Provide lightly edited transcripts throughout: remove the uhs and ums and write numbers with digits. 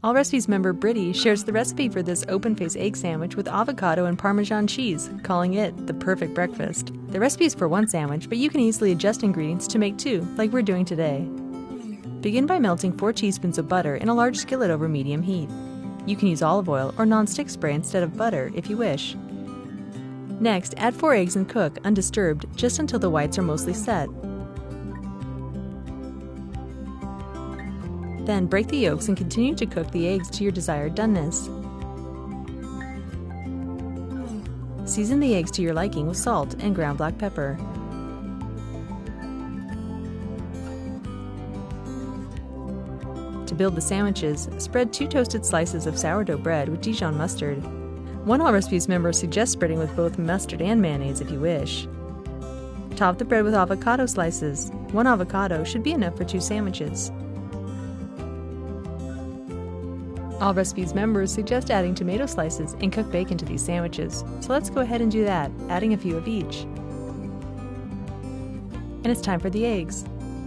Allrecipes member Brittany shares the recipe for this open-face egg sandwich with avocado and Parmesan cheese, calling it the perfect breakfast. The recipe is for one sandwich, but you can easily adjust ingredients to make two, like we're doing today. Begin by melting 4 teaspoons of butter in a large skillet over medium heat. You can use olive oil or non-stick spray instead of butter if you wish. Next, add 4 eggs and cook, undisturbed, just until the whites are mostly set. Then break the yolks and continue to cook the eggs to your desired doneness. Season the eggs to your liking with salt and ground black pepper. To build the sandwiches, spread 2 toasted slices of sourdough bread with Dijon mustard. One Allrecipes member suggests spreading with both mustard and mayonnaise if you wish. Top the bread with avocado slices. 1 avocado should be enough for 2 sandwiches. Allrecipes members suggest adding tomato slices and cooked bacon to these sandwiches, so let's go ahead and do that, adding a few of each. And it's time for the eggs.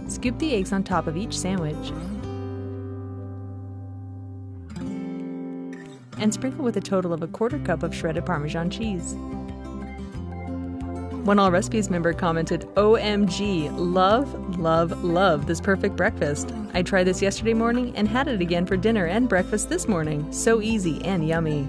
Scoop the eggs on top of each sandwich and sprinkle with a total of 1/4 cup of shredded Parmesan cheese. One Allrecipes member commented, "OMG, love, love, love this perfect breakfast. I tried this yesterday morning and had it again for dinner and breakfast this morning. So easy and yummy."